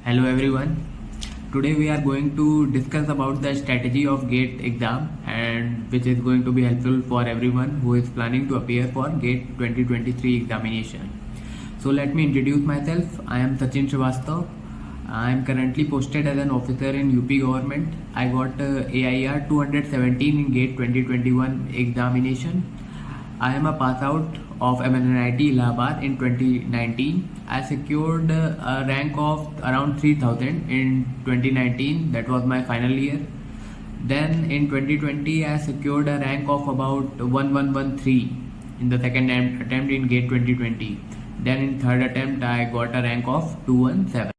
Hello everyone. Today we are going to discuss about the strategy of GATE exam and which is going to be helpful for everyone who is planning to appear for GATE 2023 examination. So let me introduce myself. I am Sachin Srivastav. I am currently posted as an officer in UP government. I got AIR 217 in GATE 2021 examination. I am a pass out of MNIT Allahabad in 2019. I secured a rank of around 3000 in 2019. That was my final year. Then in 2020, I secured a rank of about 1113 in the second attempt in GATE 2020. Then in third attempt, I got a rank of 217.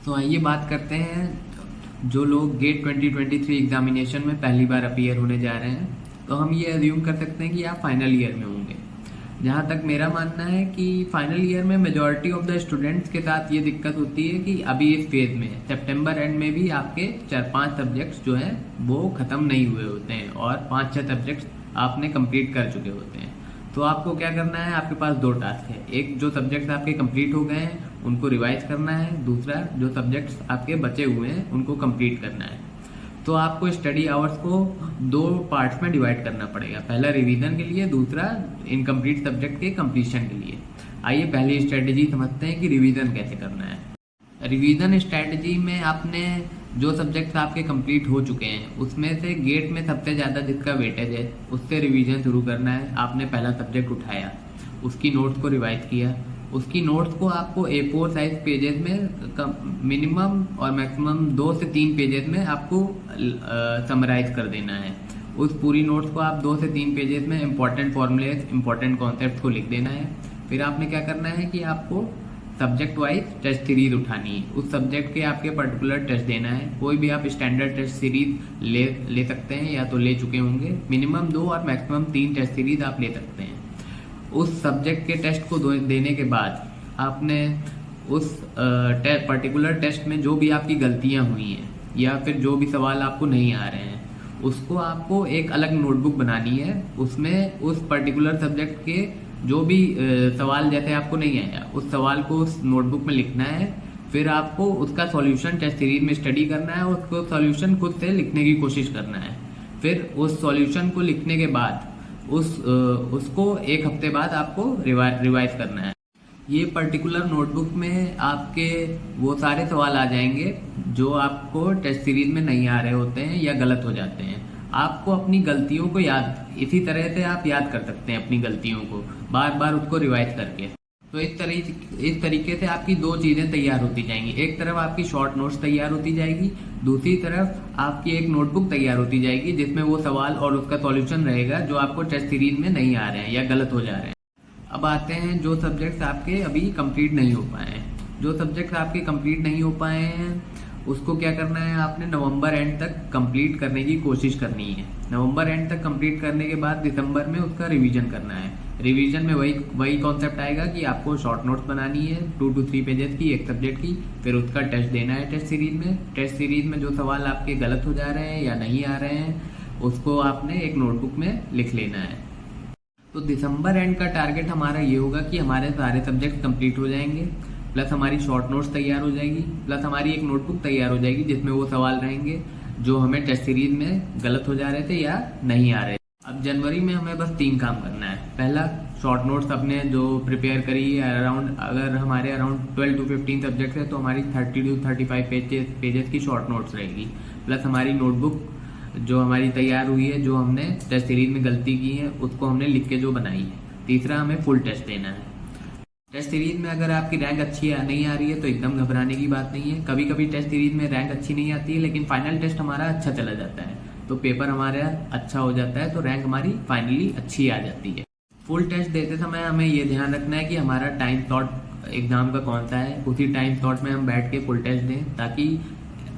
तो आइए बात करते हैं जो लोग gate 2023 examination में पहली बार appear होने जा रहे हैं, तो हम ये अज्यूम कर सकते हैं कि आप फाइनल ईयर में होंगे। जहाँ तक मेरा मानना है कि फाइनल ईयर में मेजॉरिटी ऑफ द स्टूडेंट्स के साथ ये दिक्कत होती है कि अभी इस फेज में सितंबर एंड में भी आपके 4-5 सब्जेक्ट्स जो हैं वो ख़त्म नहीं हुए होते हैं और 5-6 सब्जेक्ट्स आपने कंप्लीट कर चुके होते हैं। तो आपको क्या करना है, आपके पास 2 टास्क है। एक, जो सब्जेक्ट्स आपके कंप्लीट हो गए हैं उनको रिवाइज करना है। दूसरा, जो सब्जेक्ट्स आपके बचे हुए हैं उनको कंप्लीट करना है। तो आपको स्टडी आवर्स को 2 पार्ट्स में डिवाइड करना पड़ेगा। पहला रिवीजन के लिए, दूसरा इनकम्प्लीट सब्जेक्ट के कंप्लीशन के लिए। आइए पहली स्ट्रेटेजी समझते हैं कि रिवीजन कैसे करना है। रिवीजन स्ट्रेटेजी में आपने जो सब्जेक्ट्स आपके कंप्लीट हो चुके हैं उसमें से गेट में सबसे ज़्यादा जिसका वेटेज है उससे रिवीजन शुरू करना है। आपने पहला सब्जेक्ट उठाया, उसकी नोट्स को रिवाइज किया। उसकी नोट्स को आपको A4 साइज पेजेस में मिनिमम और मैक्सिमम 2 से 3 पेजेस में आपको समराइज कर देना है। उस पूरी नोट्स को आप 2 से 3 पेजेस में इंपॉर्टेंट फॉर्मूलेज, इंपॉर्टेंट कॉन्सेप्ट को लिख देना है। फिर आपने क्या करना है कि आपको सब्जेक्ट वाइज टेस्ट सीरीज उठानी है। उस सब्जेक्ट के आपके पर्टिकुलर टेस्ट देना है। कोई भी आप स्टैंडर्ड टेस्ट सीरीज ले सकते हैं या तो ले चुके होंगे। मिनिमम 2 और मैक्सिमम 3 टेस्ट सीरीज आप ले सकते हैं। उस सब्जेक्ट के टेस्ट को देने के बाद आपने उस पर्टिकुलर टेस्ट में जो भी आपकी गलतियां हुई हैं या फिर जो भी सवाल आपको नहीं आ रहे हैं उसको आपको एक अलग नोटबुक बनानी है। उसमें उस पर्टिकुलर सब्जेक्ट के जो भी सवाल जैसे आपको नहीं आया उस सवाल को उस नोटबुक में लिखना है। फिर आपको उसका सॉल्यूशन टेस्ट सीरीज में स्टडी करना है और उसको सॉल्यूशन खुद से लिखने की कोशिश करना है। फिर उस सॉल्यूशन को लिखने के बाद उसको 1 हफ्ते बाद आपको रिवाइज करना है। ये पर्टिकुलर नोटबुक में आपके वो सारे सवाल आ जाएंगे जो आपको टेस्ट सीरीज में नहीं आ रहे होते हैं या गलत हो जाते हैं। आपको अपनी गलतियों को इसी तरह से आप याद कर सकते हैं अपनी गलतियों को बार बार उसको रिवाइज करके। तो इस तरीके से आपकी 2 चीजें तैयार होती जाएंगी। एक तरफ आपकी शॉर्ट नोट्स तैयार होती जाएगी, दूसरी तरफ आपकी एक नोटबुक तैयार होती जाएगी जिसमें वो सवाल और उसका सॉल्यूशन रहेगा जो आपको टेस्ट सीरीज में नहीं आ रहे हैं या गलत हो जा रहे हैं। अब आते हैं जो सब्जेक्ट्स आपके अभी कंप्लीट नहीं हो पाए हैं। जो सब्जेक्ट्स आपके कंप्लीट नहीं हो पाए हैं उसको क्या करना है, आपने नवंबर एंड तक कंप्लीट करने की कोशिश करनी है। नवंबर एंड तक कंप्लीट करने के बाद दिसंबर में उसका रिवीजन करना है। रिवीजन में वही कॉन्सेप्ट आएगा कि आपको शॉर्ट नोट्स बनानी है 2 to 3 पेजेस की एक सब्जेक्ट की। फिर उसका टेस्ट देना है टेस्ट सीरीज में। टेस्ट सीरीज में जो सवाल आपके गलत हो जा रहे हैं या नहीं आ रहे हैं उसको आपने एक नोटबुक में लिख लेना है। तो दिसंबर एंड का टारगेट हमारा ये होगा कि हमारे सारे सब्जेक्ट कंप्लीट हो जाएंगे, प्लस हमारी शॉर्ट नोट्स तैयार हो जाएगी, प्लस हमारी एक नोटबुक तैयार हो जाएगी जिसमें वो सवाल रहेंगे जो हमें टेस्ट सीरीज में गलत हो जा रहे थे या नहीं आ रहे। अब जनवरी में हमें बस 3 काम करना है। पहला, शॉर्ट नोट्स अपने जो प्रिपेयर करी है अगर हमारे अराउंड 12 to 15 सब्जेक्ट है तो हमारी 30 to 35 पेजेस की शॉर्ट नोट्स रहेगी। प्लस हमारी नोटबुक जो हमारी तैयार हुई है, जो हमने टेस्ट सीरीज में गलती की है उसको हमने लिख के जो बनाई है। तीसरा, हमें फुल टेस्ट देना है। टेस्ट सीरीज में अगर आपकी रैंक अच्छी नहीं आ रही है तो एकदम घबराने की बात नहीं है। कभी कभी टेस्ट सीरीज में रैंक अच्छी नहीं आती है लेकिन फाइनल टेस्ट हमारा अच्छा चला जाता है तो पेपर हमारा अच्छा हो जाता है तो रैंक हमारी फाइनली अच्छी आ जाती है। फुल टेस्ट देते समय हमें ये ध्यान रखना है कि हमारा टाइम स्लॉट एग्जाम का कौन सा है, उसी टाइम स्लॉट में हम बैठ के फुल टेस्ट दें ताकि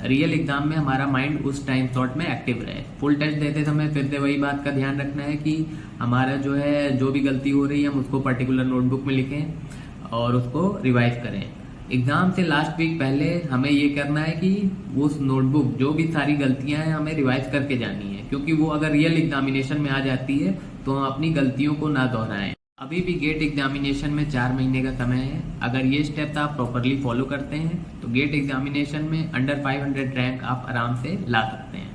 रियल एग्जाम में हमारा माइंड उस टाइम स्लॉट में एक्टिव रहे। फुल टेस्ट देते समय फिर से वही बात का ध्यान रखना है कि हमारा जो भी गलती हो रही है हम उसको पर्टिकुलर नोटबुक में लिखें और उसको रिवाइज करें। एग्जाम से लास्ट वीक पहले हमें ये करना है कि उस नोटबुक जो भी सारी गलतियां हैं हमें रिवाइज करके जानी है, क्योंकि वो अगर रियल एग्जामिनेशन में आ जाती है तो हम अपनी गलतियों को ना दोहराएं। अभी भी गेट एग्जामिनेशन में 4 महीने का समय है। अगर ये स्टेप्स आप प्रॉपरली फॉलो करते हैं तो गेट एग्जामिनेशन में अंडर 500 रैंक आप आराम से ला सकते हैं।